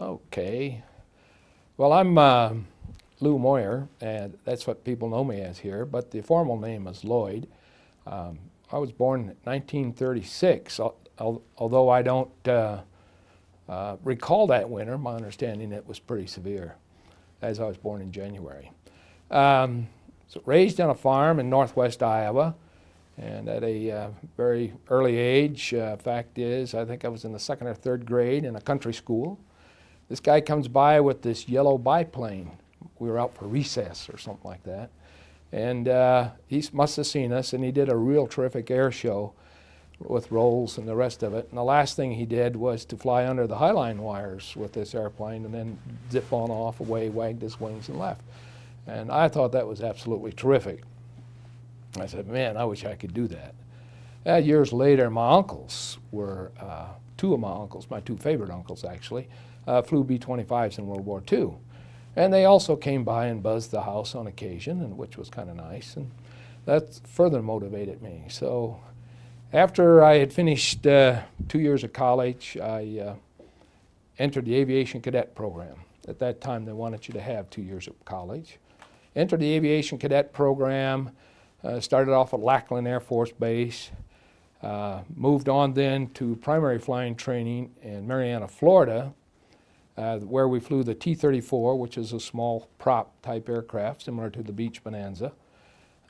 Okay. Well, I'm Lew Moir, and that's what people know me as here, but the formal name is Lloyd. I was born in 1936, although I don't recall that winter. My understanding it was pretty severe, as I was born in January. So raised on a farm in northwest Iowa, and at a very early age. Fact is, I think I was in the second or third grade in a country school. This guy comes by with this yellow biplane. We were out for recess or something like that. And he must have seen us, and he did a real terrific air show with rolls and the rest of it. And the last thing he did was to fly under the highline wires with this airplane and then zip on off away, wagged his wings and left. And I thought that was absolutely terrific. I said, man, I wish I could do that. Years later, my uncles were, two of my uncles, my two favorite uncles actually, flew B-25s in World War II. And they also came by and buzzed the house on occasion, and which was kind of nice. And that further motivated me. So after I had finished 2 years of college, I entered the aviation cadet program. At that time, they wanted you to have 2 years of college. Entered the aviation cadet program, started off at Lackland Air Force Base, moved on then to primary flying training in Marianna, Florida, where we flew the T-34, which is a small prop type aircraft similar to the Beach Bonanza,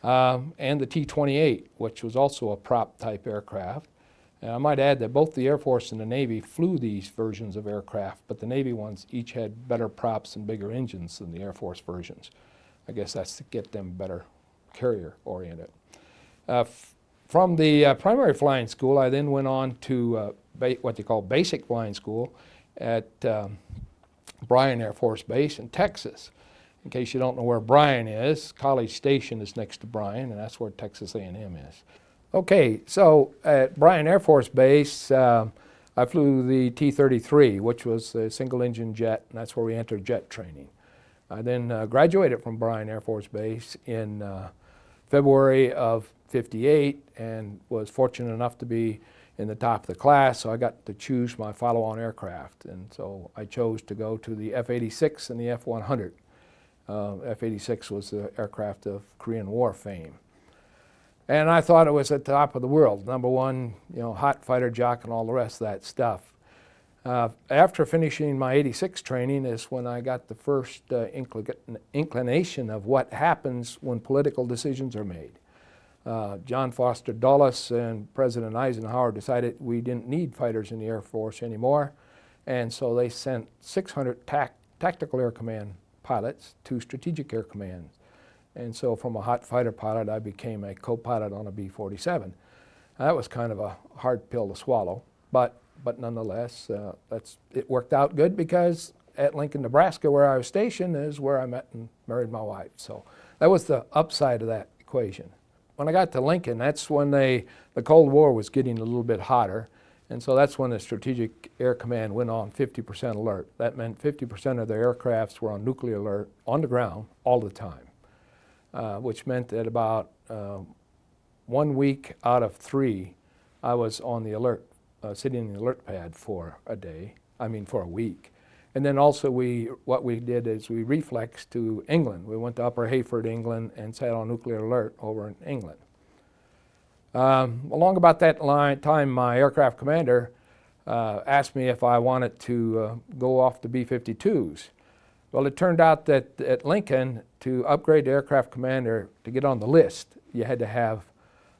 and the T-28, which was also a prop type aircraft. And I might add that both the Air Force and the Navy flew these versions of aircraft, but the Navy ones each had better props and bigger engines than the Air Force versions. I guess that's to get them better carrier oriented. From the primary flying school, I then went on to what they call basic flying school at Bryan Air Force Base in Texas. In case you don't know where Bryan is, College Station is next to Bryan, and that's where Texas A&M is. Okay, so at Bryan Air Force Base, I flew the T-33, which was a single-engine jet, and that's where we entered jet training. I then graduated from Bryan Air Force Base in February of '58 and was fortunate enough to be in the top of the class, so I got to choose my follow-on aircraft. And so I chose to go to the F-86 and the F-100. F-86 was the aircraft of Korean War fame. And I thought it was at the top of the world, number one, hot fighter jock and all the rest of that stuff. After finishing my '86 training is when I got the first inclination of what happens when political decisions are made. John Foster Dulles and President Eisenhower decided we didn't need fighters in the Air Force anymore, and so they sent 600 Tactical Air Command pilots to Strategic Air Command. And so from a hot fighter pilot, I became a co-pilot on a B-47. That was kind of a hard pill to swallow, but nonetheless, it worked out good because at Lincoln, Nebraska, where I was stationed, is where I met and married my wife. So that was the upside of that equation. When I got to Lincoln, that's when the Cold War was getting a little bit hotter, and so that's when the Strategic Air Command went on 50% alert. That meant 50% of their aircrafts were on nuclear alert on the ground all the time, which meant that about 1 week out of 3, I was on the alert, sitting in the alert pad for a week. And then also what we did is we reflexed to England. We went to Upper Hayford, England, and sat on nuclear alert over in England. Along about that time, my aircraft commander asked me if I wanted to go off to B-52s. Well, it turned out that at Lincoln, to upgrade the aircraft commander to get on the list, you had to have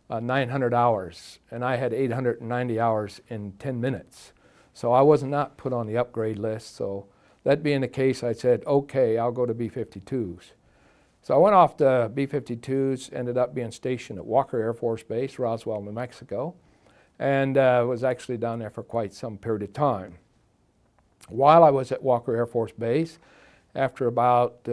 900 hours, and I had 890 hours in 10 minutes. So I was not put on the upgrade list, so that being the case, I said, okay, I'll go to B-52s. So I went off to B-52s, ended up being stationed at Walker Air Force Base, Roswell, New Mexico, and was actually down there for quite some period of time. While I was at Walker Air Force Base, after about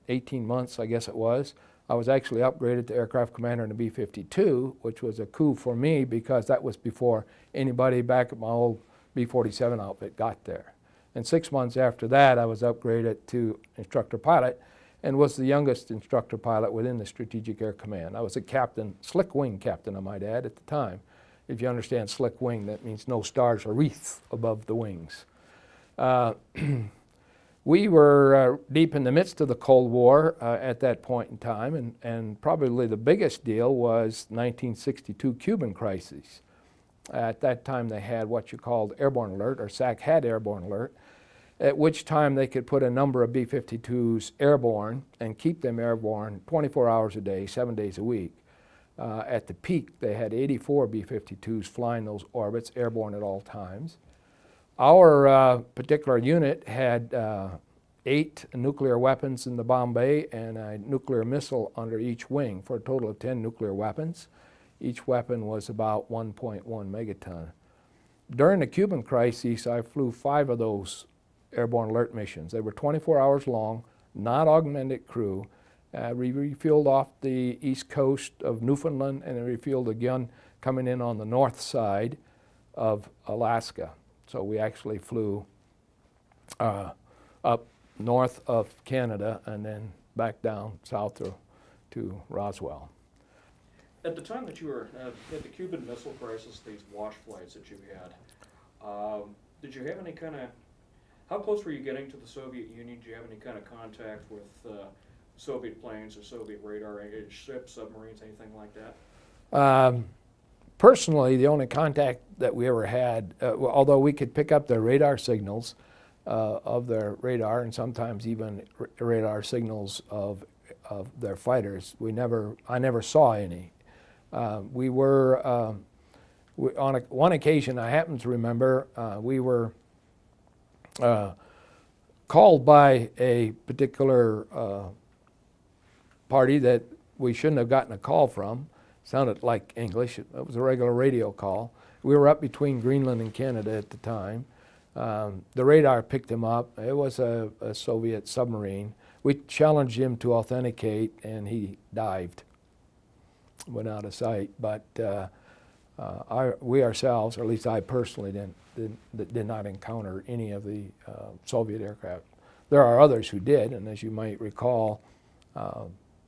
18 months, I guess it was, I was actually upgraded to aircraft commander in the B-52, which was a coup for me because that was before anybody back at my old B-47 outfit got there. And 6 months after that, I was upgraded to instructor pilot and was the youngest instructor pilot within the Strategic Air Command. I was a captain, slick wing captain, I might add, at the time. If you understand slick wing, that means no stars or wreaths above the wings. Uh, we were deep in the midst of the Cold War at that point in time, and probably the biggest deal was 1962 Cuban crisis. At that time they had what you called airborne alert, or SAC had airborne alert, at which time they could put a number of B-52s airborne and keep them airborne 24 hours a day, 7 days a week. At the peak, they had 84 B-52s flying those orbits, airborne at all times. Our particular unit had 8 nuclear weapons in the bomb bay and a nuclear missile under each wing for a total of 10 nuclear weapons. Each weapon was about 1.1 megaton. During the Cuban crisis, I flew 5 of those airborne alert missions. They were 24 hours long, not augmented crew. We refueled off the east coast of Newfoundland and then refueled again coming in on the north side of Alaska. So we actually flew up north of Canada and then back down south to Roswell. At the time that you were at the Cuban Missile Crisis, these wash flights that you had, did you have any kind of, how close were you getting to the Soviet Union? Did you have any kind of contact with Soviet planes or Soviet radar, ships, submarines, anything like that? Personally, the only contact that we ever had, although we could pick up their radar signals of their radar and sometimes even radar signals of their fighters, I never saw any. We were, on one occasion I happen to remember, we were called by a particular party that we shouldn't have gotten a call from. Sounded like English. It was a regular radio call. We were up between Greenland and Canada at the time. The radar picked him up. It was a Soviet submarine. We challenged him to authenticate and he dived, went out of sight. But we ourselves, or at least I personally, did not encounter any of the Soviet aircraft. There are others who did, and as you might recall,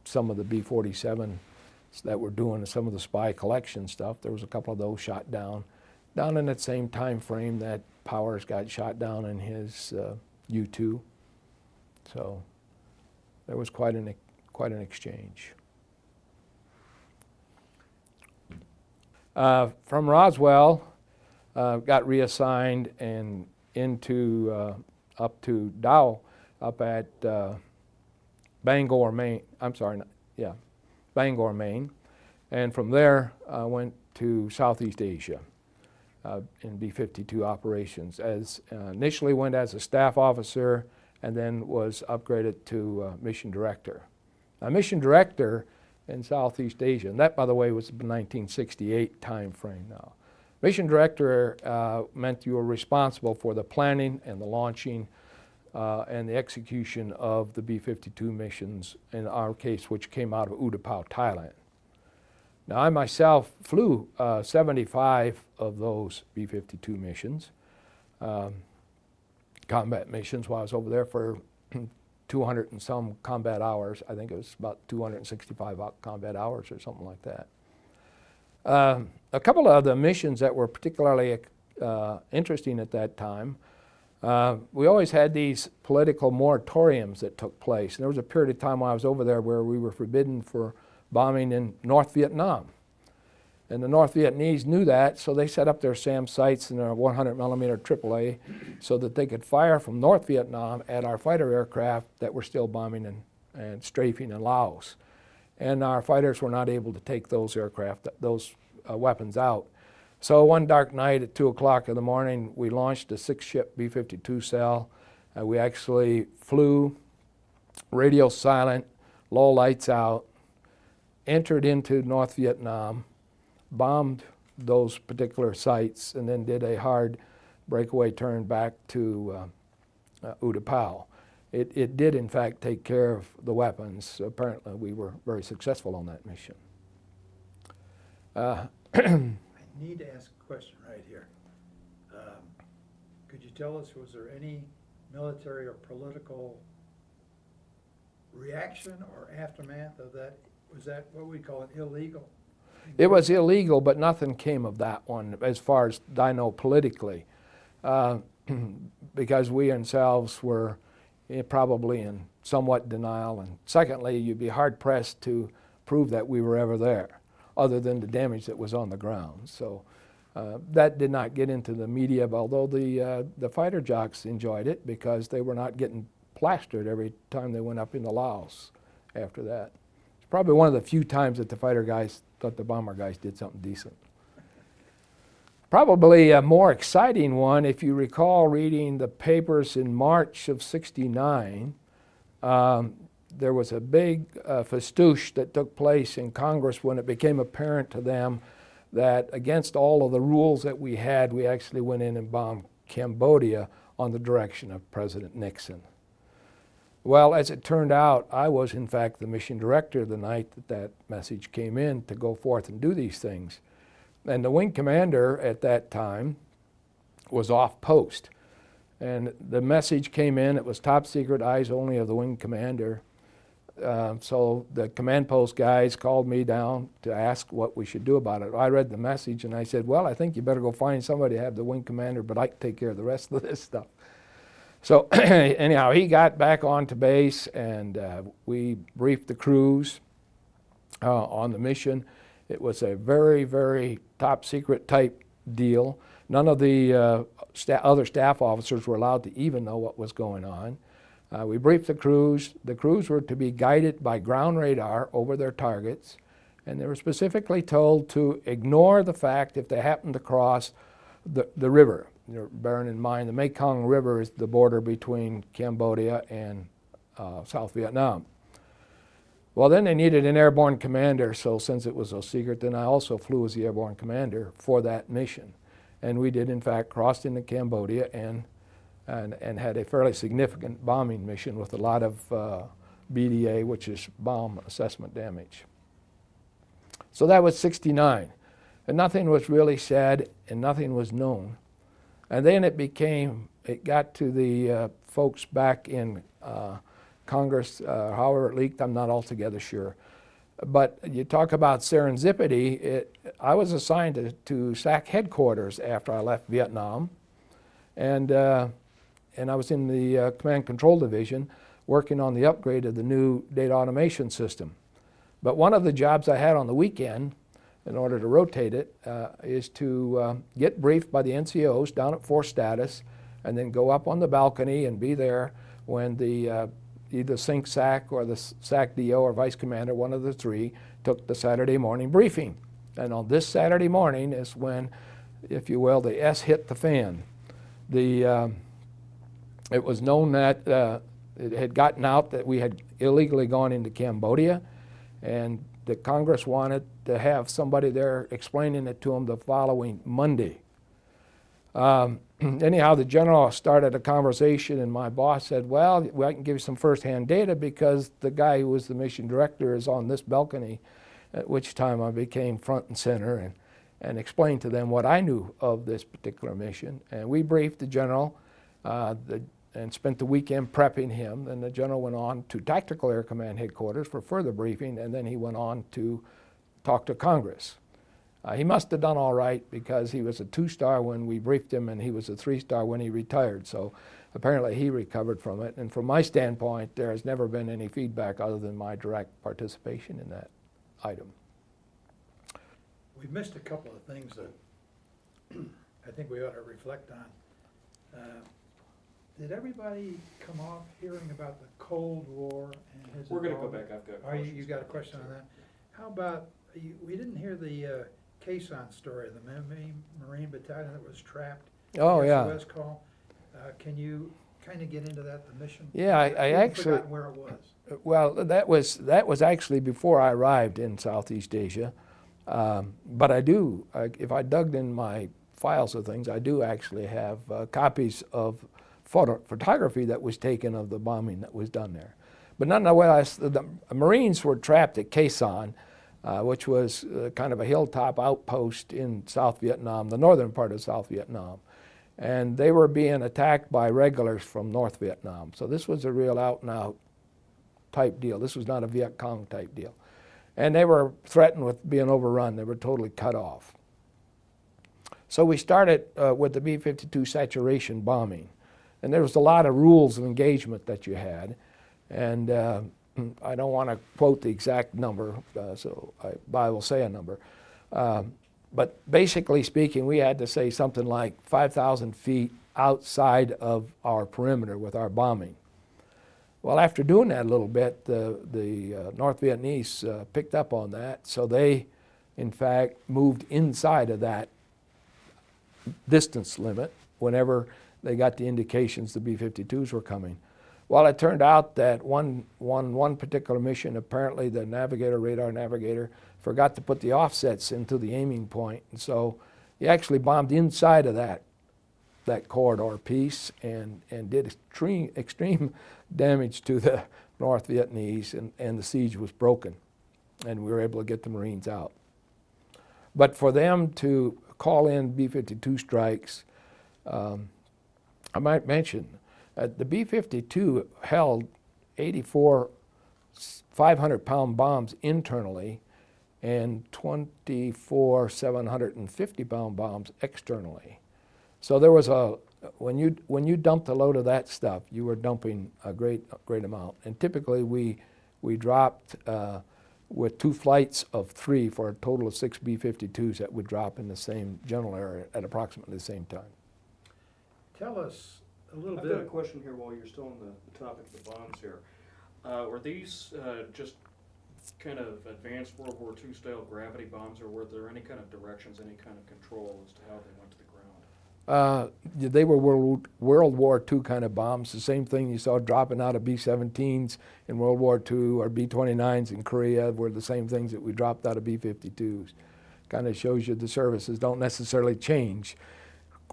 some of the B-47s that were doing some of the spy collection stuff, there was a couple of those shot down in that same time frame that Powers got shot down in his U-2. So there was quite an exchange. From Roswell, got reassigned and into up to Dow, up at Bangor, Maine. Bangor, Maine, and from there went to Southeast Asia in B-52 operations. Initially went as a staff officer and then was upgraded to mission director. Now, mission director in Southeast Asia, and that, by the way, was the 1968 time frame now. Mission director meant you were responsible for the planning and the launching and the execution of the B-52 missions, in our case, which came out of Utapao, Thailand. Now, I myself flew 75 of those B-52 missions, combat missions, while I was over there for 200 and some combat hours. I think it was about 265 combat hours or something like that. A couple of the missions that were particularly interesting at that time, we always had these political moratoriums that took place. And there was a period of time while I was over there where we were forbidden for bombing in North Vietnam. And the North Vietnamese knew that, so they set up their SAM sights and their 100 millimeter AAA so that they could fire from North Vietnam at our fighter aircraft that were still bombing and strafing in Laos. And our fighters were not able to take those aircraft, those weapons out. So one dark night at 2 o'clock in the morning, we launched a 6-ship B-52 cell. We actually flew, radio silent, low lights out, entered into North Vietnam, bombed those particular sites, and then did a hard breakaway turn back to Utapao. It did, in fact, take care of the weapons. Apparently, we were very successful on that mission. I need to ask a question right here. Could you tell us, was there any military or political reaction or aftermath of that? Was that what we call an illegal? It was illegal, but nothing came of that one as far as I know politically. because we ourselves were probably in somewhat denial. And secondly, you'd be hard-pressed to prove that we were ever there, other than the damage that was on the ground. So that did not get into the media, although the fighter jocks enjoyed it because they were not getting plastered every time they went up into Laos after that. It's probably one of the few times that the fighter guys thought the bomber guys did something decent. Probably a more exciting one, if you recall reading the papers in March of '69, there was a big festoosh that took place in Congress when it became apparent to them that against all of the rules that we had, we actually went in and bombed Cambodia on the direction of President Nixon. Well, as it turned out, I was in fact the mission director the night that that message came in to go forth and do these things. And the wing commander at that time was off post. And the message came in, it was top secret, eyes only of the wing commander. So the command post guys called me down to ask what we should do about it. I read the message and I said, well, I think you better go find somebody to have the wing commander, but I can take care of the rest of this stuff. So anyhow, he got back onto base and we briefed the crews on the mission. It was a very, very top secret type deal. None of the other staff officers were allowed to even know what was going on. We briefed the crews. The crews were to be guided by ground radar over their targets, and they were specifically told to ignore the fact if they happened to cross the river. Bearing in mind the Mekong River is the border between Cambodia and South Vietnam. Well, then they needed an airborne commander, so since it was so secret, then I also flew as the airborne commander for that mission. And we did, in fact, cross into Cambodia and had a fairly significant bombing mission with a lot of BDA, which is bomb assessment damage. So that was '69. And nothing was really said and nothing was known. And then it got to the folks back in Congress, however it leaked, I'm not altogether sure. But you talk about serendipity, I was assigned to SAC headquarters after I left Vietnam. And I was in the Command Control Division working on the upgrade of the new data automation system. But one of the jobs I had on the weekend, in order to rotate it, is to get briefed by the NCOs down at force status and then go up on the balcony and be there when the either Sync SAC or the SAC DO or Vice Commander, one of the three, took the Saturday morning briefing. And on this Saturday morning is when, if you will, the S hit the fan. It was known that it had gotten out that we had illegally gone into Cambodia, and the Congress wanted to have somebody there explaining it to them the following Monday. Anyhow, the general started a conversation and my boss said, well, I can give you some first-hand data because the guy who was the mission director is on this balcony, at which time I became front and center and explained to them what I knew of this particular mission. And we briefed the general and spent the weekend prepping him. Then the general went on to Tactical Air Command headquarters for further briefing, and then he went on to talk to Congress. He must have done all right because he was a 2-star when we briefed him and he was a 3-star when he retired. So apparently he recovered from it. And from my standpoint, there has never been any feedback other than my direct participation in that item. We've missed a couple of things that I think we ought to reflect on. Did everybody come off hearing about the Cold War and his We're going to go involvement? back. I've got Are you questions. got a question on that? How about, we didn't hear the Quezon story, the Marine Battalion that was trapped. Oh, yeah. SOS call. Can you kind of get into that, the mission? Yeah, I We've actually, forgotten where it was. well, that was actually before I arrived in Southeast Asia. But I do, if I dug in my files of things, I do actually have copies of photography that was taken of the bombing that was done there. But nonetheless, the Marines were trapped at Quezon, which was kind of a hilltop outpost in South Vietnam, the northern part of South Vietnam. And they were being attacked by regulars from North Vietnam. So this was a real out-and-out type deal. This was not a Viet Cong type deal. And they were threatened with being overrun. They were totally cut off. So we started with the B-52 saturation bombing. And there was a lot of rules of engagement that you had. And I don't want to quote the exact number, but I will say a number. But basically speaking, we had to say something like 5,000 feet outside of our perimeter with our bombing. Well, after doing that a little bit, the North Vietnamese picked up on that, so they, in fact, moved inside of that distance limit whenever they got the indications the B-52s were coming. Well, it turned out that one particular mission, apparently the radar navigator, forgot to put the offsets into the aiming point, and so he actually bombed inside of that corridor piece and did extreme damage to the North Vietnamese, and the siege was broken, and we were able to get the Marines out. But for them to call in B-52 strikes, I might mention, the B-52 held 84 500-pound bombs internally and 24 750-pound bombs externally. So there was when you dumped a load of that stuff, you were dumping a great amount. And typically we dropped with 2 flights of 3 for a total of 6 B-52s that would drop in the same general area at approximately the same time. Tell us a little I've bit. got a question here while you're still on the topic of the bombs here. Were these just kind of advanced World War II style gravity bombs, or were there any kind of directions, any kind of control as to how they went to the ground? They were World War II kind of bombs, the same thing you saw dropping out of B-17s in World War II or B-29s in Korea were the same things that we dropped out of B-52s. Kind of shows you the services don't necessarily change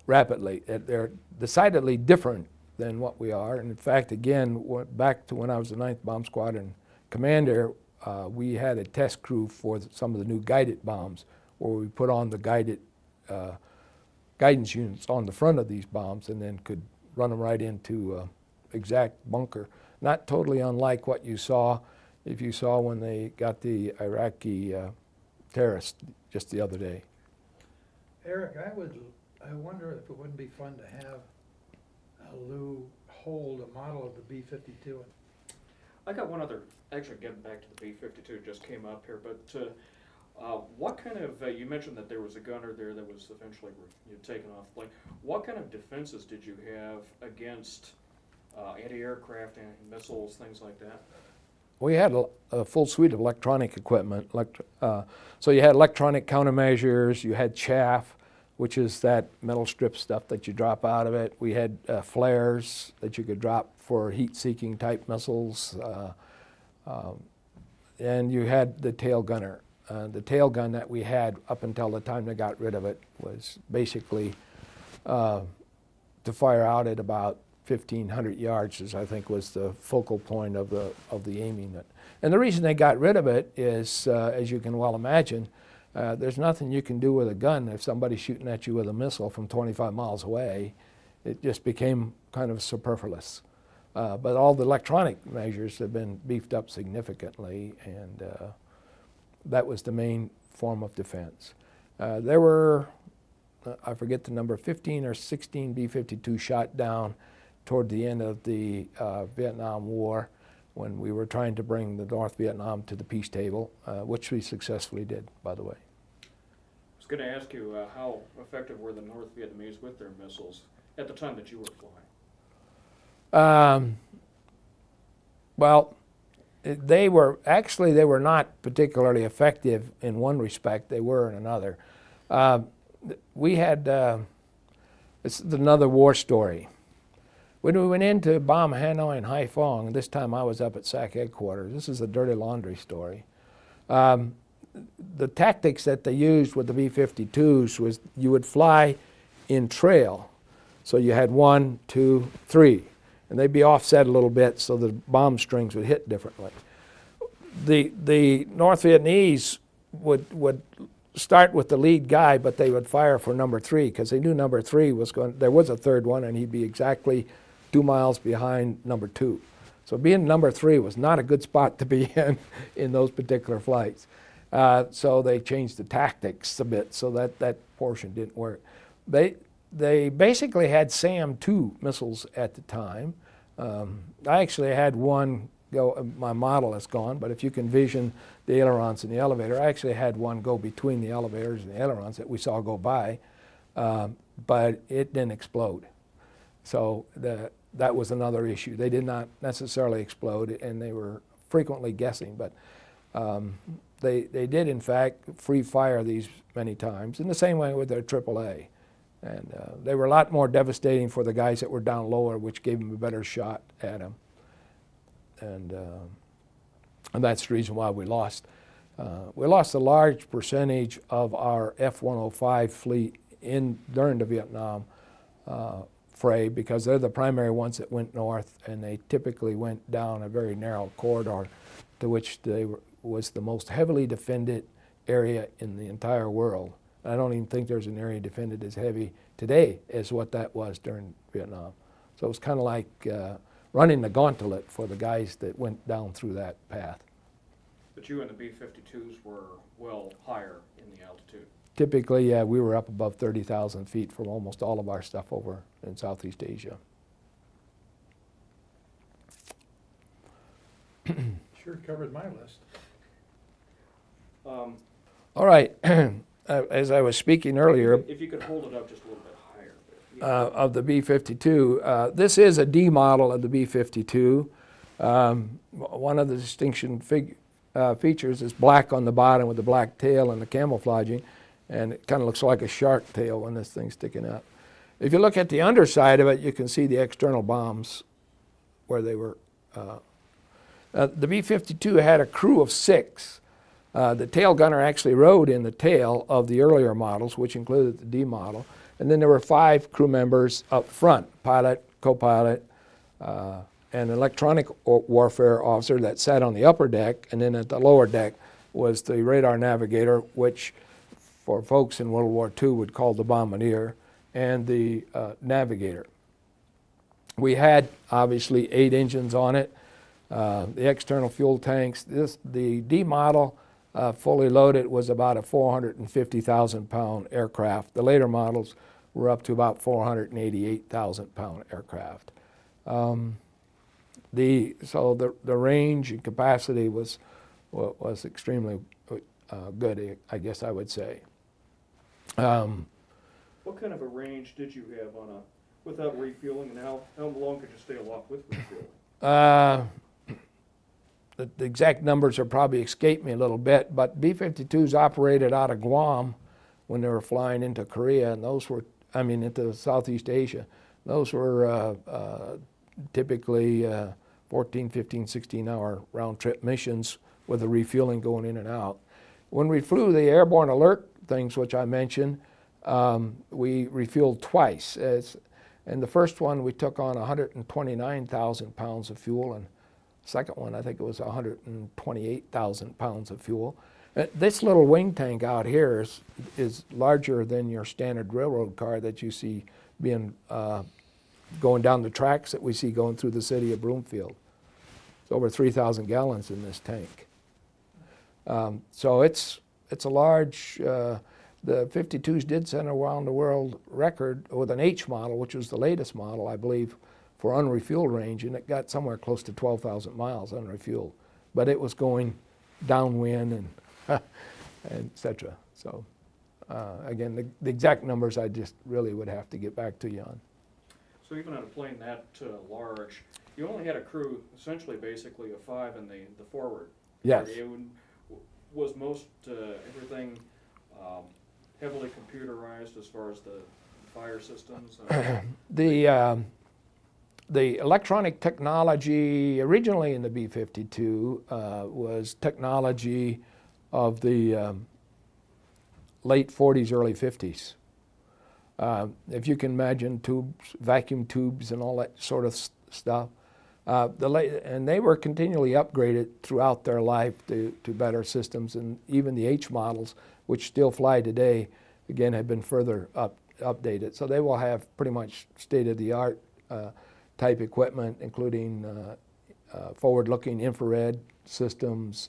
rapidly. They're decidedly different than what we are. And in fact, again, back to when I was the 9th Bomb Squadron commander, we had a test crew for some of the new guided bombs where we put on the guidance units on the front of these bombs and then could run them right into exact bunker. Not totally unlike what you saw if you saw when they got the Iraqi terrorists just the other day. Eric, I wonder if it wouldn't be fun to have Lew hold a model of the B-52. I got one other, actually getting back to the B-52, just came up here, but what kind of, you mentioned that there was a gunner there that was eventually taken off the plane. What kind of defenses did you have against anti-aircraft, anti-missiles, things like that? We had a full suite of electronic equipment. So you had electronic countermeasures, you had chaff, which is that metal strip stuff that you drop out of it. We had flares that you could drop for heat-seeking type missiles. And you had the tail gunner. The tail gun that we had up until the time they got rid of it was basically to fire out at about 1,500 yards, as I think was the focal point of the aiming. And the reason they got rid of it is, as you can well imagine, there's nothing you can do with a gun if somebody's shooting at you with a missile from 25 miles away. It just became kind of superfluous. But all the electronic measures have been beefed up significantly, and that was the main form of defense. There were, I forget the number, 15 or 16 B-52 shot down toward the end of the Vietnam War when we were trying to bring the North Vietnam to the peace table, which we successfully did, by the way. I was going to ask you how effective were the North Vietnamese with their missiles at the time that you were flying? Well, they were not particularly effective in one respect. They were in another. We had, this is another war story. When we went in to bomb Hanoi and Haiphong, this time I was up at SAC headquarters. This is a dirty laundry story. The tactics that they used with the B-52s was you would fly in trail. So you had 1, 2, 3. And they'd be offset a little bit so the bomb strings would hit differently. The North Vietnamese would start with the lead guy, but they would fire for number 3 because they knew number 3 was going, there was a third one and he'd be exactly 2 miles behind number 2. So being number 3 was not a good spot to be in those particular flights. So they changed the tactics a bit so that portion didn't work. They basically had SAM-2 missiles at the time. I actually had one go, my model is gone, but if you can vision the ailerons in the elevator, I actually had one go between the elevators and the ailerons that we saw go by, but it didn't explode. So that was another issue. They did not necessarily explode, and they were frequently guessing, but they did in fact free fire these many times, in the same way with their AAA. And they were a lot more devastating for the guys that were down lower, which gave them a better shot at them. And that's the reason why we lost. We lost a large percentage of our F-105 fleet during the Vietnam fray, because they're the primary ones that went north, and they typically went down a very narrow corridor to which was the most heavily defended area in the entire world. I don't even think there's an area defended as heavy today as what that was during Vietnam. So it was kind of like running the gauntlet for the guys that went down through that path. But you and the B-52s were well higher in the altitude. Typically, yeah, we were up above 30,000 feet from almost all of our stuff over in Southeast Asia. Sure covered my list. All right, as I was speaking earlier, If you could hold it up just a little bit higher. Yeah. of the B-52, this is a D model of the B-52. One of the distinction features is black on the bottom with the black tail and the camouflaging, and it kind of looks like a shark tail when this thing's sticking out. If you look at the underside of it, you can see the external bombs where they were. The B-52 had a crew of 6. The tail gunner actually rode in the tail of the earlier models, which included the D model. And then there were 5 crew members up front, pilot, co-pilot, an electronic warfare officer that sat on the upper deck, and then at the lower deck was the radar navigator, which for folks in World War II would call the bombardier, and the navigator. We had obviously 8 engines on it, the external fuel tanks. The D model fully loaded was about a 450,000 pound aircraft. The later models were up to about 488,000 pound aircraft. So the range and capacity was extremely good, I guess I would say. What kind of a range did you have without refueling, and how long could you stay aloft with refueling? The exact numbers are probably escaped me a little bit, but B-52s operated out of Guam when they were flying into Korea, and those were, into Southeast Asia. Those were typically 14, 15, 16-hour round-trip missions with the refueling going in and out. When we flew the airborne alert things, which I mentioned, we refueled twice. And the first one, we took on 129,000 pounds of fuel, and second one, I think it was 128,000 pounds of fuel. This little wing tank out here is larger than your standard railroad car that you see being going down the tracks that we see going through the city of Broomfield. It's over 3,000 gallons in this tank. So it's a large. The 52s did set a around the world record with an H model, which was the latest model, I believe, for unrefueled range, and it got somewhere close to 12,000 miles unrefueled. But it was going downwind and et cetera. So again, the exact numbers I just really would have to get back to you on. So even on a plane that large, you only had a crew, essentially basically of 5 in the forward. Yes. Area. Was most everything heavily computerized as far as the fire systems? The electronic technology originally in the B-52 was technology of the late 40s, early 50s. If you can imagine tubes, vacuum tubes and all that sort of stuff. And they were continually upgraded throughout their life to better systems, and even the H models, which still fly today, again have been further updated. So they will have pretty much state-of-the-art type equipment, including forward-looking infrared systems.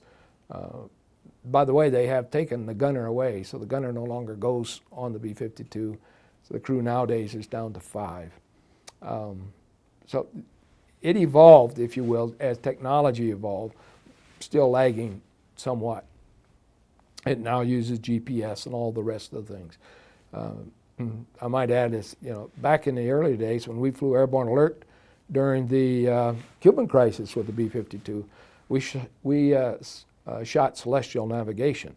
By the way, they have taken the gunner away, so the gunner no longer goes on the B-52. So the crew nowadays is down to 5. So it evolved, if you will, as technology evolved, still lagging somewhat. It now uses GPS and all the rest of the things. I might add is, back in the early days when we flew airborne alert during the Cuban crisis with the B-52, we shot celestial navigation.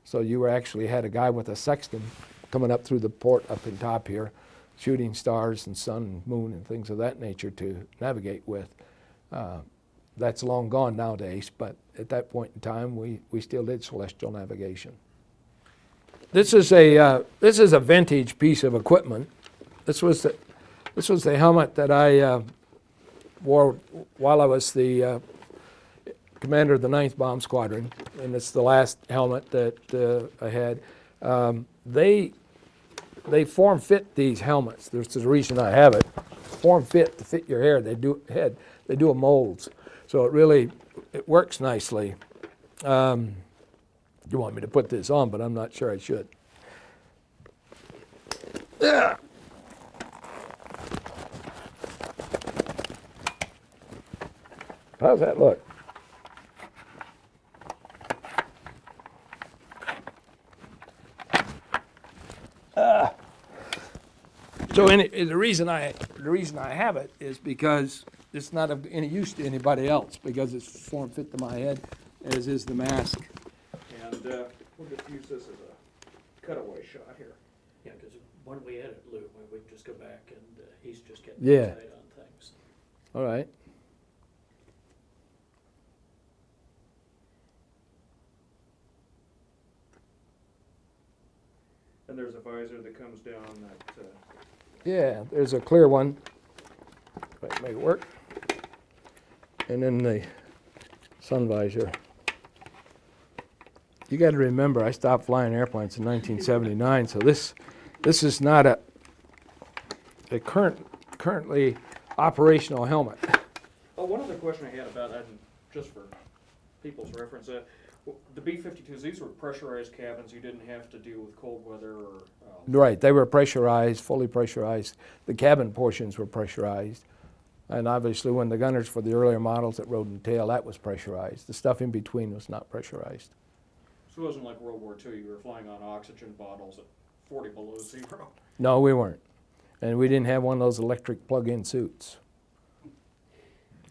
So you actually had a guy with a sextant coming up through the port up in top here, shooting stars and sun and moon and things of that nature to navigate with. That's long gone nowadays, but at that point in time, we still did celestial navigation. This is a vintage piece of equipment. This was the helmet that I wore while I was the commander of the 9th Bomb Squadron, and it's the last helmet that I had. They form fit these helmets. There's the reason I have it. Form fit to fit your hair. They do a molds, so it works nicely. You want me to put this on, but I'm not sure I should. Yeah. How's that look? So the reason I have it is because it's not of any use to anybody else, because it's form fit to my head, as is the mask. And we'll just use this as a cutaway shot here. Yeah, because when we edit Lew, we can just go back and he's just getting Yeah. insight on things. All right. And there's a visor that comes down that, Yeah, there's a clear one. Right, make it work. And then the sun visor. You got to remember, I stopped flying airplanes in 1979, so this is not a currently operational helmet. oh, one other question I had about that, and just for people's reference, the B-52s, these were pressurized cabins. You didn't have to deal with cold weather or... Right, they were pressurized, fully pressurized. The cabin portions were pressurized. And obviously when the gunners for the earlier models that rode in tail, that was pressurized. The stuff in between was not pressurized. So it wasn't like World War II, you were flying on oxygen bottles at 40 below zero. No, we weren't. And we didn't have one of those electric plug-in suits.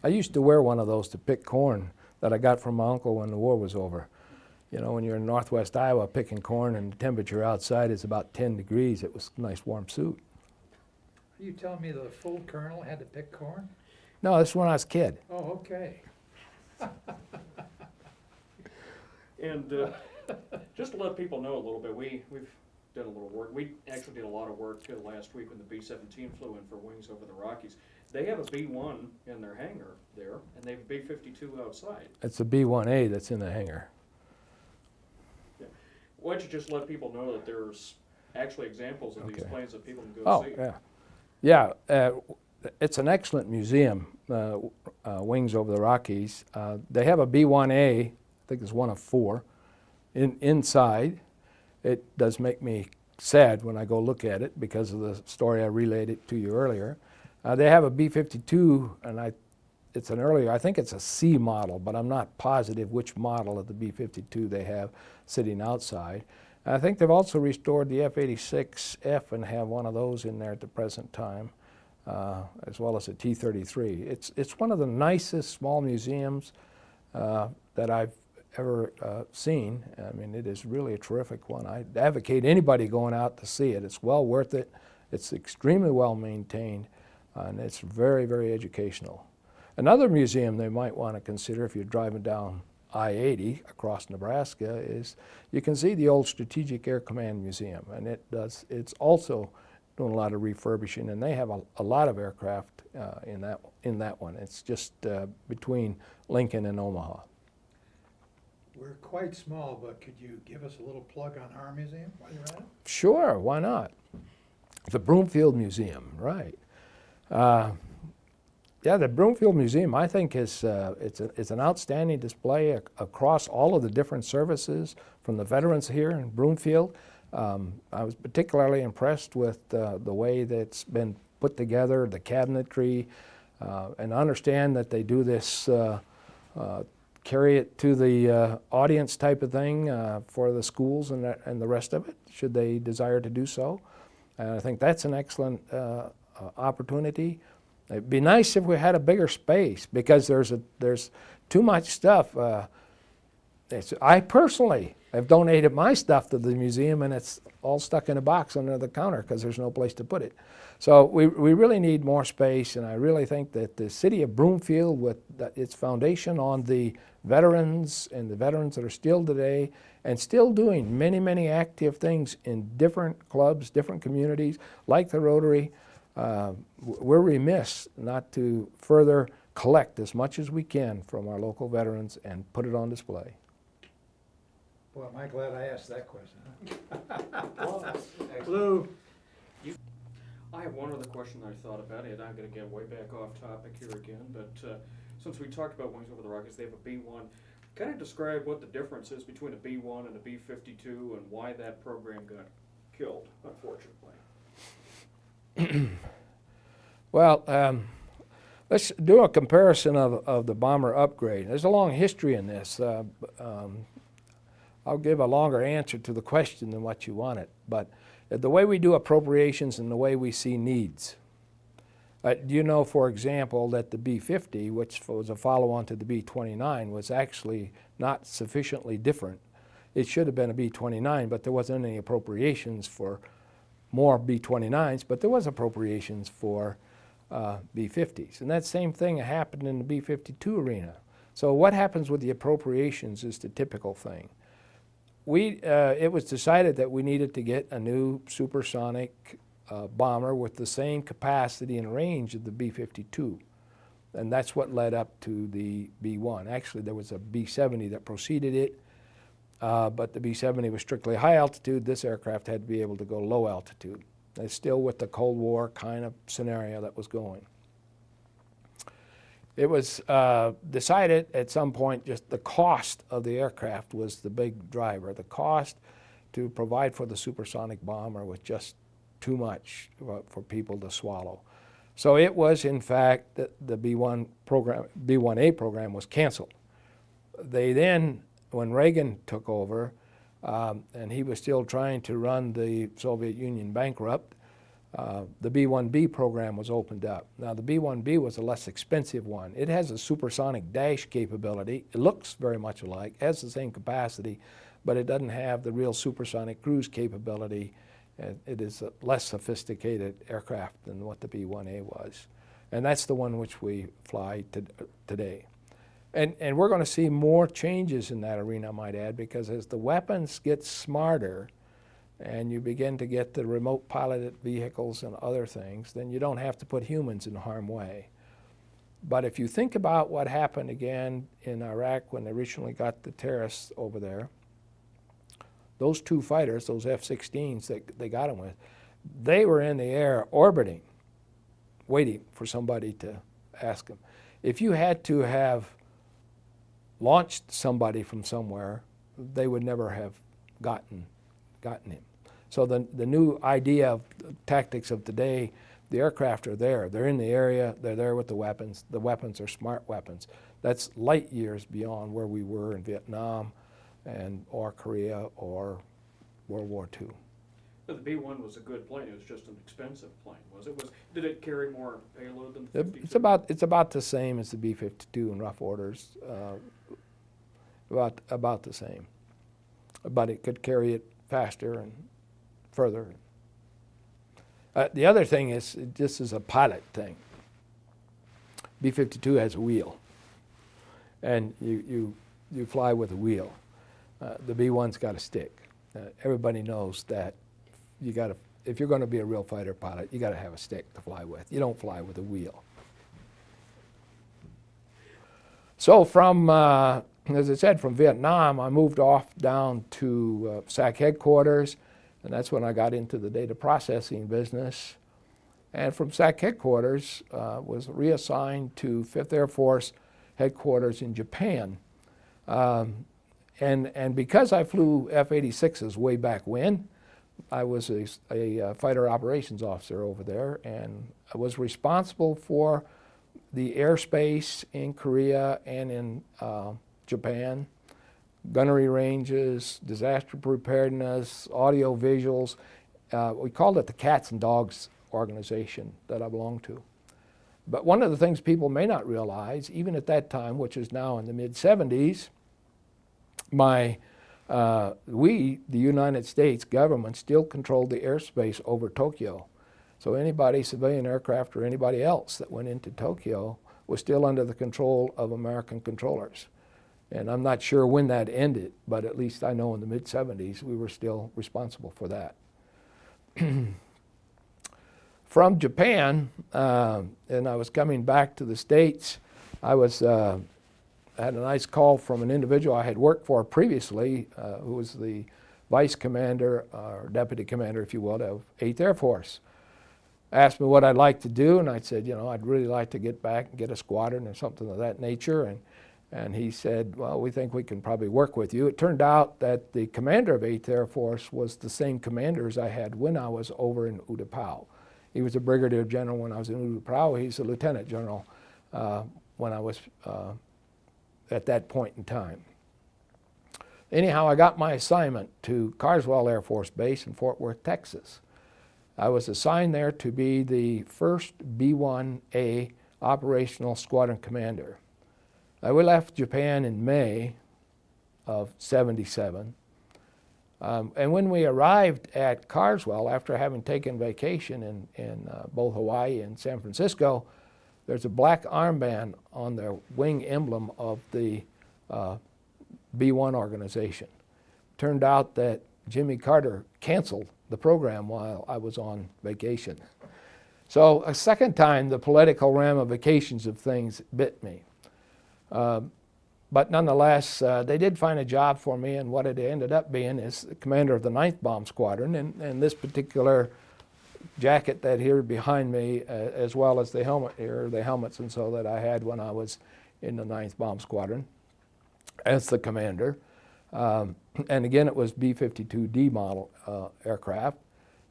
I used to wear one of those to pick corn that I got from my uncle when the war was over. You know, when you're in northwest Iowa picking corn and the temperature outside is about 10 degrees, it was a nice warm suit. Are you telling me the full colonel had to pick corn? No, this is when I was a kid. Oh, okay. And just to let people know a little bit, we've done a little work. We actually did a lot of work last week when the B-17 flew in for wings over the Rockies. They have a B-1 in their hangar there, and they have a B-52 outside. It's a B-1A that's in the hangar. Yeah. Why don't you just let people know that there's actually examples of these Okay. planes that people can go Oh, see. yeah. Yeah, it's an excellent museum, Wings Over the Rockies. They have a B-1A, I think it's one of 4, inside. It does make me sad when I go look at it because of the story I relayed it to you earlier. They have a B-52, and it's an earlier, I think it's a C model, but I'm not positive which model of the B-52 they have sitting outside. I think they've also restored the F-86F and have one of those in there at the present time, as well as a T-33. It's one of the nicest small museums that I've ever seen. I mean, it is really a terrific one. I advocate anybody going out to see it. It's well worth it. It's extremely well maintained, and it's very, very educational. Another museum they might want to consider if you're driving down I-80 across Nebraska is you can see the old Strategic Air Command Museum, and it's also doing a lot of refurbishing, and they have a lot of aircraft in that one. It's just between Lincoln and Omaha. We're quite small, but could you give us a little plug on our museum while you're at it? Sure, why not? The Broomfield Museum, right. Yeah, the Broomfield Museum, I think, it's an outstanding display across all of the different services from the veterans here in Broomfield. I was particularly impressed with the way that's been put together, the cabinetry, and understand that they do this, carry it to the audience type of thing for the schools and the rest of it, should they desire to do so. And I think that's an excellent opportunity. It'd be nice if we had a bigger space, because there's too much stuff. I personally have donated my stuff to the museum, and it's all stuck in a box under the counter because there's no place to put it. So we really need more space, and I really think that the city of Broomfield, with its foundation on the veterans and the veterans that are still today and still doing many, many active things in different clubs, different communities, like the Rotary, we're remiss not to further collect as much as we can from our local veterans and put it on display. Boy, am I glad I asked that question. Well, Lou? I have one other question that I thought about, and I'm gonna get way back off topic here again, but since we talked about Wings Over the Rockies, they have a B-1. Kind of describe what the difference is between a B-1 and a B-52 and why that program got killed, unfortunately. Well, let's do a comparison of the bomber upgrade. There's a long history in this. I'll give a longer answer to the question than what you wanted, but the way we do appropriations and the way we see needs. Do you know, for example, that the B-50, which was a follow-on to the B-29, was actually not sufficiently different. It should have been a B-29, but there wasn't any appropriations for more B-29s, but there was appropriations for B-50s. And that same thing happened in the B-52 arena. So what happens with the appropriations is the typical thing. It was decided that we needed to get a new supersonic bomber with the same capacity and range of the B-52. And that's what led up to the B-1. Actually, there was a B-70 that preceded it, but the B-70 was strictly high altitude. This aircraft had to be able to go low altitude. It's still with the Cold War kind of scenario that was going. It was decided at some point just the cost of the aircraft was the big driver. The cost to provide for the supersonic bomber was just too much for people to swallow. So it was, in fact, the B-1 program, B-1A program was canceled. They then, when Reagan took over, and he was still trying to run the Soviet Union bankrupt, the B-1B program was opened up. Now the B-1B was a less expensive one. It has a supersonic dash capability. It looks very much alike, has the same capacity, but it doesn't have the real supersonic cruise capability. It is a less sophisticated aircraft than what the B-1A was. And that's the one which we fly today. And we're going to see more changes in that arena, I might add, because as the weapons get smarter, and you begin to get the remote piloted vehicles and other things, then you don't have to put humans in harm's way. But if you think about what happened again in Iraq when they originally got the terrorists over there, those two fighters, those F-16s that they got them with, they were in the air orbiting, waiting for somebody to ask them. If you had to have launched somebody from somewhere, they would never have gotten him. So the new idea of tactics of today, the aircraft are there. They're in the area. They're there with the weapons. The weapons are smart weapons. That's light years beyond where we were in Vietnam or Korea or World War II. But the B-1 was a good plane. It was just an expensive plane, was it? Did it carry more payload than the 52? It's about the same as the B-52 in rough orders. About the same. But it could carry it faster and further. The other thing is, this is a pilot thing. B-52 has a wheel, and you fly with a wheel. The B-1's got a stick. Everybody knows that if you're going to be a real fighter pilot, you got to have a stick to fly with. You don't fly with a wheel. So from as I said, from Vietnam, I moved off down to SAC headquarters, and that's when I got into the data processing business. And from SAC headquarters, was reassigned to 5th Air Force headquarters in Japan. And because I flew F-86s way back when, I was a fighter operations officer over there, and I was responsible for the airspace in Korea and in Japan, gunnery ranges, disaster preparedness, audio visuals. We called it the Cats and Dogs organization that I belonged to. But one of the things people may not realize, even at that time, which is now in the mid-70s, the United States government still controlled the airspace over Tokyo. So anybody, civilian aircraft or anybody else that went into Tokyo was still under the control of American controllers. And I'm not sure when that ended, but at least I know in the mid-70s we were still responsible for that. From Japan, and I was coming back to the States, I had a nice call from an individual I had worked for previously, who was the vice commander, or deputy commander, if you will, of 8th Air Force. Asked me what I'd like to do, and I said, you know, I'd really like to get back and get a squadron or something of that nature. And he said, well, we think we can probably work with you. It turned out that the commander of 8th Air Force was the same commander as I had when I was over in Utapao. He was a brigadier general when I was in Utapao. He's a lieutenant general when I was at that point in time. Anyhow, I got my assignment to Carswell Air Force Base in Fort Worth, Texas. I was assigned there to be the first B-1A operational squadron commander. We left Japan in May of '77. And when we arrived at Carswell, after having taken vacation in both Hawaii and San Francisco, there's a black armband on the wing emblem of the B-1 organization. Turned out that Jimmy Carter canceled the program while I was on vacation. So a second time, the political ramifications of things bit me. But nonetheless, they did find a job for me, and what it ended up being is the commander of the 9th Bomb Squadron, and this particular jacket that here behind me, as well as the helmet here, the helmets and so that I had when I was in the 9th Bomb Squadron as the commander. And again, it was B-52D model aircraft.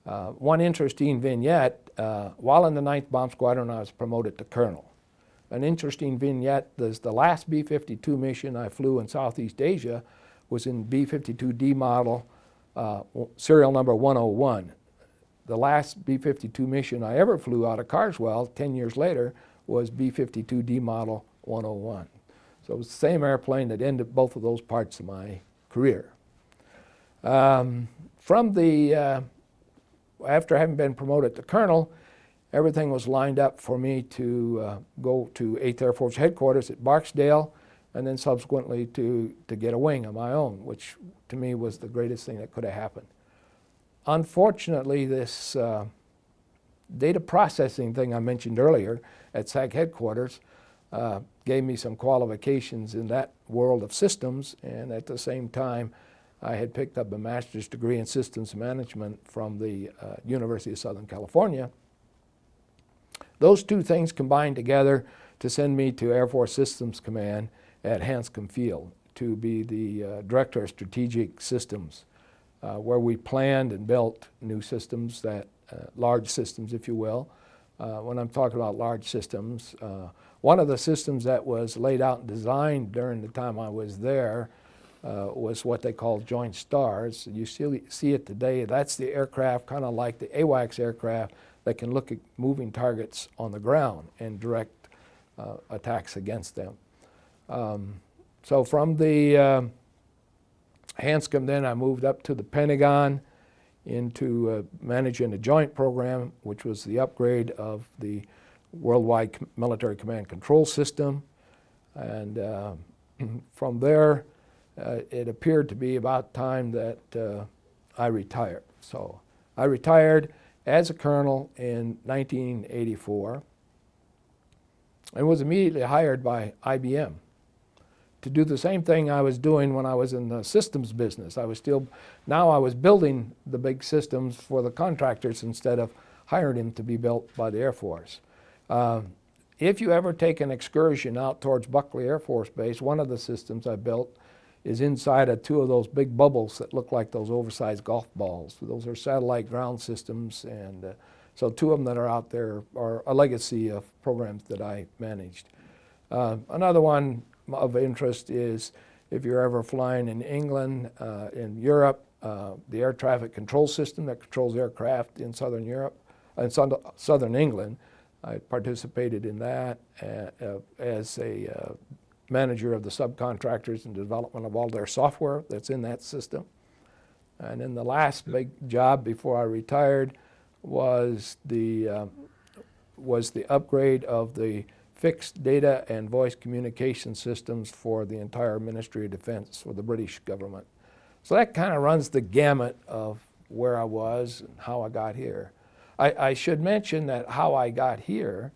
One interesting vignette, while in the 9th Bomb Squadron, I was promoted to colonel. An interesting vignette is the last B-52 mission I flew in Southeast Asia was in B-52D model serial number 101. The last B-52 mission I ever flew out of Carswell 10 years later was B-52D model 101. So it was the same airplane that ended both of those parts of my career. After having been promoted to colonel, everything was lined up for me to go to 8th Air Force Headquarters at Barksdale, and then subsequently to get a wing of my own, which to me was the greatest thing that could have happened. Unfortunately, this data processing thing I mentioned earlier at SAC Headquarters gave me some qualifications in that world of systems, and at the same time, I had picked up a master's degree in systems management from the University of Southern California. Those two things combined together to send me to Air Force Systems Command at Hanscom Field to be the Director of Strategic Systems, where we planned and built new systems, that large systems, if you will. When I'm talking about large systems, one of the systems that was laid out and designed during the time I was there was what they call Joint Stars. You see it today. That's the aircraft, kind of like the AWACS aircraft, that can look at moving targets on the ground and direct attacks against them. So from the Hanscom, then I moved up to the Pentagon into managing a joint program, which was the upgrade of the Worldwide Military Command Control System. And from there, it appeared to be about time that I retired. So I retired as a colonel in 1984 and was immediately hired by IBM to do the same thing I was doing when I was in the systems business. Now I was building the big systems for the contractors instead of hiring them to be built by the Air Force. If you ever take an excursion out towards Buckley Air Force Base, one of the systems I built is inside of two of those big bubbles that look like those oversized golf balls. Those are satellite ground systems, and so two of them that are out there are a legacy of programs that I managed. Another one of interest is if you're ever flying in England, in Europe, the air traffic control system that controls aircraft in southern Europe, in southern England. I participated in that as a manager of the subcontractors and development of all their software that's in that system. And then the last big job before I retired was the upgrade of the fixed data and voice communication systems for the entire Ministry of Defense for the British government. So that kind of runs the gamut of where I was and how I got here. I should mention that how I got here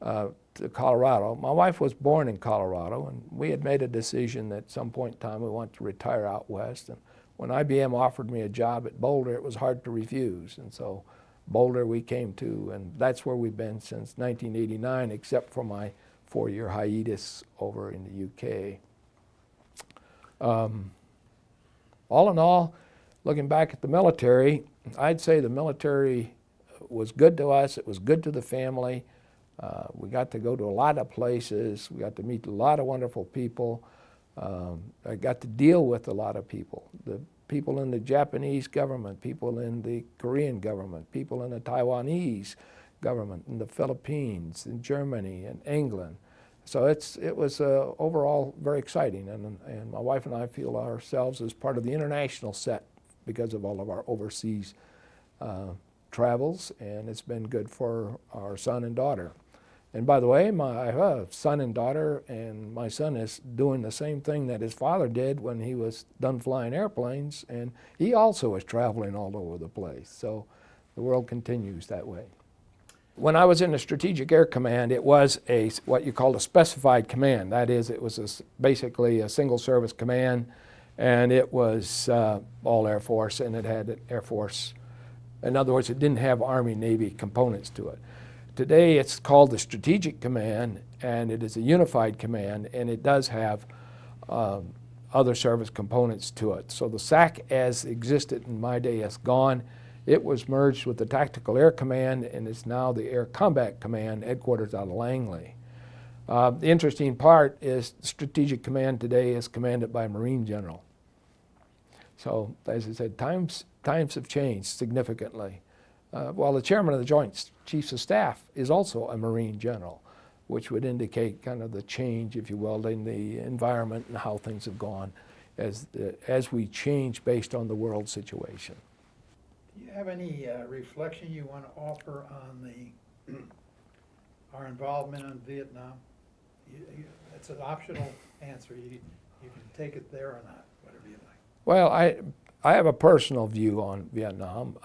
to Colorado, my wife was born in Colorado, and we had made a decision that at some point in time we wanted to retire out west. And when IBM offered me a job at Boulder, it was hard to refuse. And so Boulder we came to, and that's where we've been since 1989, except for my 4-year hiatus over in the UK. All in all, looking back at the military, I'd say the military was good to us. It was good to the family. We got to go to a lot of places. We got to meet a lot of wonderful people. I got to deal with a lot of people. The people in the Japanese government, people in the Korean government, people in the Taiwanese government, in the Philippines, in Germany, and England. So it was overall very exciting, and my wife and I feel ourselves as part of the international set because of all of our overseas travels, and it's been good for our son and daughter. And by the way, I have a son and daughter, and my son is doing the same thing that his father did when he was done flying airplanes, and he also is traveling all over the place. So the world continues that way. When I was in the Strategic Air Command, it was what you call a specified command. That is, it was basically a single service command, and it was all Air Force, and it had Air Force. In other words, it didn't have Army, Navy components to it. Today it's called the Strategic Command, and it is a unified command, and it does have other service components to it. So the SAC as existed in my day is gone. It was merged with the Tactical Air Command, and it's now the Air Combat Command, headquarters out of Langley. The interesting part is the Strategic Command today is commanded by a Marine General. So as I said, times have changed significantly. While the chairman of the Joint Chiefs of Staff is also a Marine General, which would indicate kind of the change, if you will, in the environment and how things have gone as we change based on the world situation. Do you have any reflection you want to offer on our involvement in Vietnam? It's an optional answer. You can take it there or not, whatever you like. Well, I have a personal view on Vietnam.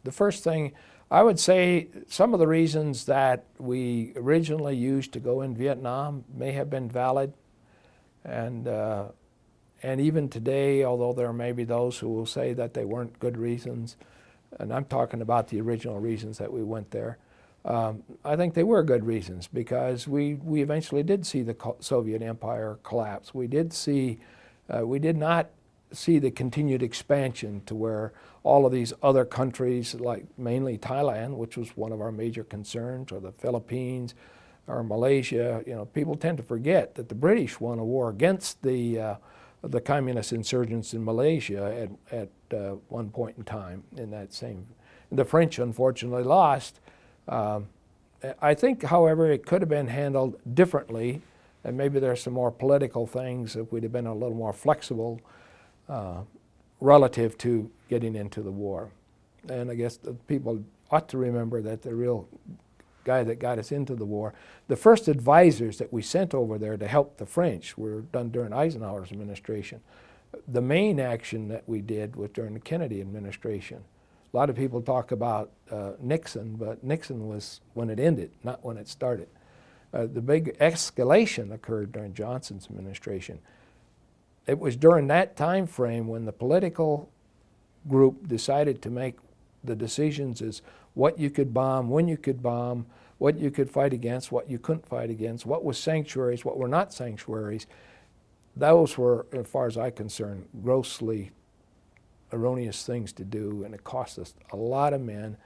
The first thing, I would say some of the reasons that we originally used to go in Vietnam may have been valid. And even today, although there may be those who will say that they weren't good reasons, and I'm talking about the original reasons that we went there, I think they were good reasons because we eventually did see the Soviet Empire collapse. We did not see the continued expansion to where all of these other countries, like mainly Thailand, which was one of our major concerns, or the Philippines, or Malaysia, people tend to forget that the British won a war against the communist insurgents in Malaysia at one point in time in that same. The French unfortunately lost. I think, however, it could have been handled differently, and maybe there's some more political things if we'd have been a little more flexible relative to getting into the war. And I guess the people ought to remember that the real guy that got us into the war, the first advisors that we sent over there to help the French were done during Eisenhower's administration. The main action that we did was during the Kennedy administration. A lot of people talk about Nixon, but Nixon was when it ended, not when it started. The big escalation occurred during Johnson's administration. It was during that time frame when the political group decided to make the decisions as what you could bomb, when you could bomb, what you could fight against, what you couldn't fight against, what was sanctuaries, what were not sanctuaries. those were, as far as I'm concerned, grossly erroneous things to do, and it cost us a lot of men.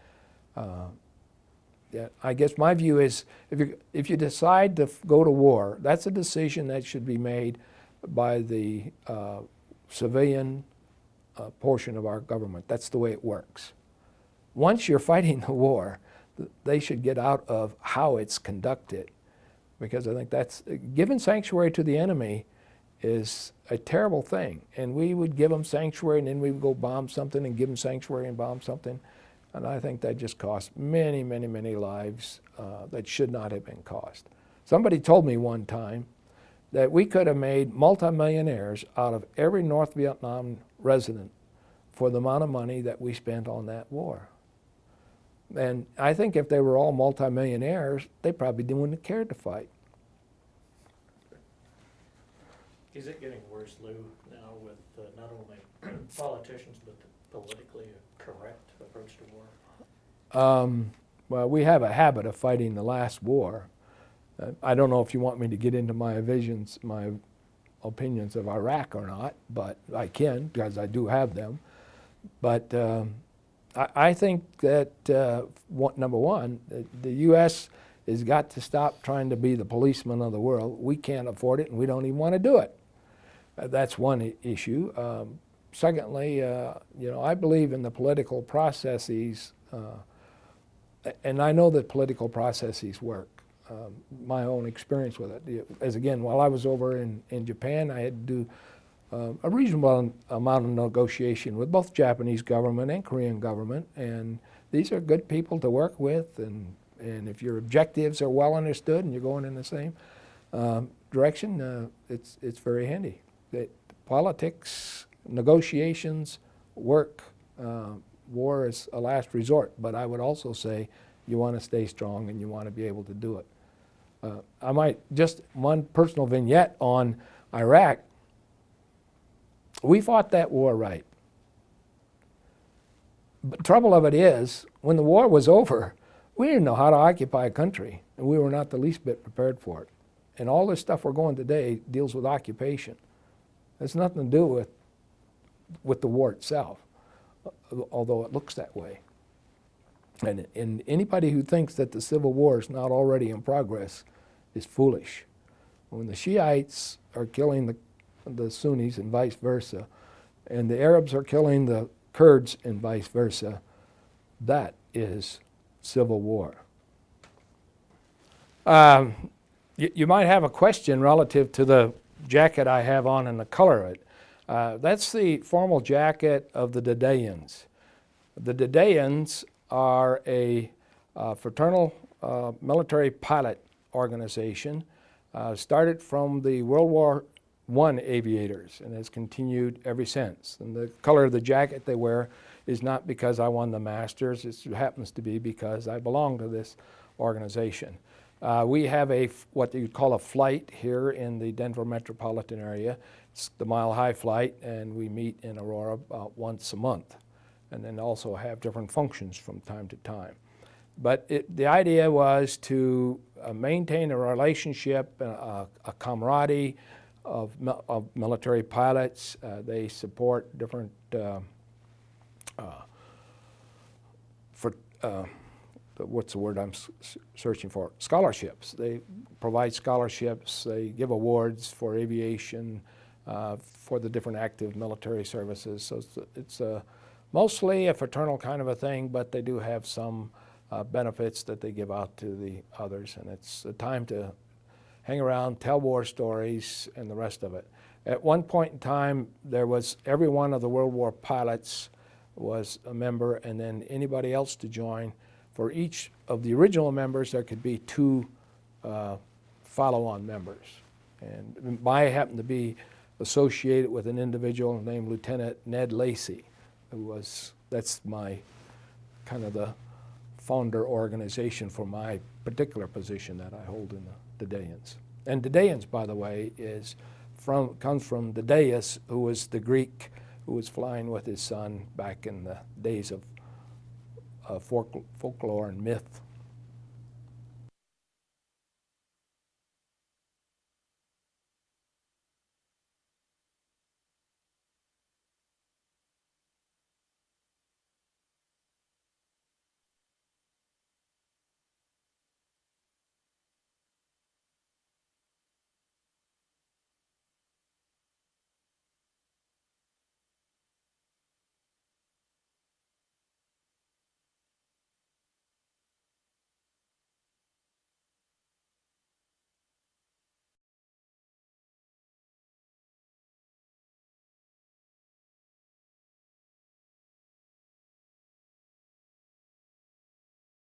Yeah, I guess my view is if you decide to go to war, that's a decision that should be made by the civilian portion of our government. That's the way it works. Once you're fighting the war, they should get out of how it's conducted, because I think that's giving sanctuary to the enemy is a terrible thing. And we would give them sanctuary, and then we would go bomb something and give them sanctuary and bomb something. And I think that just cost many, many, many lives that should not have been cost. Somebody told me one time that we could have made multimillionaires out of every North Vietnam resident for the amount of money that we spent on that war. And I think if they were all multimillionaires, they probably wouldn't have cared to fight. Is it getting worse, Lou, now with not only politicians, but the politically correct approach to war? Well, we have a habit of fighting the last war. I don't know if you want me to get into my visions, my opinions of Iraq or not, but I can, because I do have them. But I think that, number one, the U.S. has got to stop trying to be the policeman of the world. We can't afford it, and we don't even want to do it. That's one issue. Secondly, I believe in the political processes, and I know that political processes work. My own experience with it. As again, while I was over in Japan, I had to do a reasonable amount of negotiation with both Japanese government and Korean government, and these are good people to work with, and if your objectives are well understood and you're going in the same direction, it's very handy. That politics, negotiations work. War is a last resort, but I would also say you want to stay strong and you want to be able to do it. I might, just one personal vignette on Iraq. We fought that war right. But the trouble of it is, when the war was over, we didn't know how to occupy a country, and we were not the least bit prepared for it. And all this stuff we're going today deals with occupation. It's nothing to do with the war itself, although it looks that way. And anybody who thinks that the Civil War is not already in progress is foolish. When the Shiites are killing the Sunnis and vice versa, and the Arabs are killing the Kurds and vice versa, that is civil war. You might have a question relative to the jacket I have on and the color of it. That's the formal jacket of the Dedayans. The Dedayans are a fraternal military pilot organization, started from the World War I aviators and has continued ever since. And the color of the jacket they wear is not because I won the Masters, it happens to be because I belong to this organization. We have what you'd call a flight here in the Denver metropolitan area. It's the Mile High Flight, and we meet in Aurora about once a month, and then also have different functions from time to time. But the idea was to maintain a relationship, a camaraderie of military pilots. They support different what's the word I'm searching for? Scholarships. They provide scholarships. They give awards for aviation, for the different active military services. So it's mostly a fraternal kind of a thing, but they do have some benefits that they give out to the others. And it's a time to hang around, tell war stories, and the rest of it. At one point in time, there was every one of the World War pilots was a member, and then anybody else to join. For each of the original members, there could be 2 follow-on members. And I happen to be associated with an individual named Lieutenant Ned Lacey, that's my kind of the founder organization for my particular position that I hold in the Dedayans. And Dedayans, by the way, comes from Daedalus, who was the Greek who was flying with his son back in the days of folklore and myth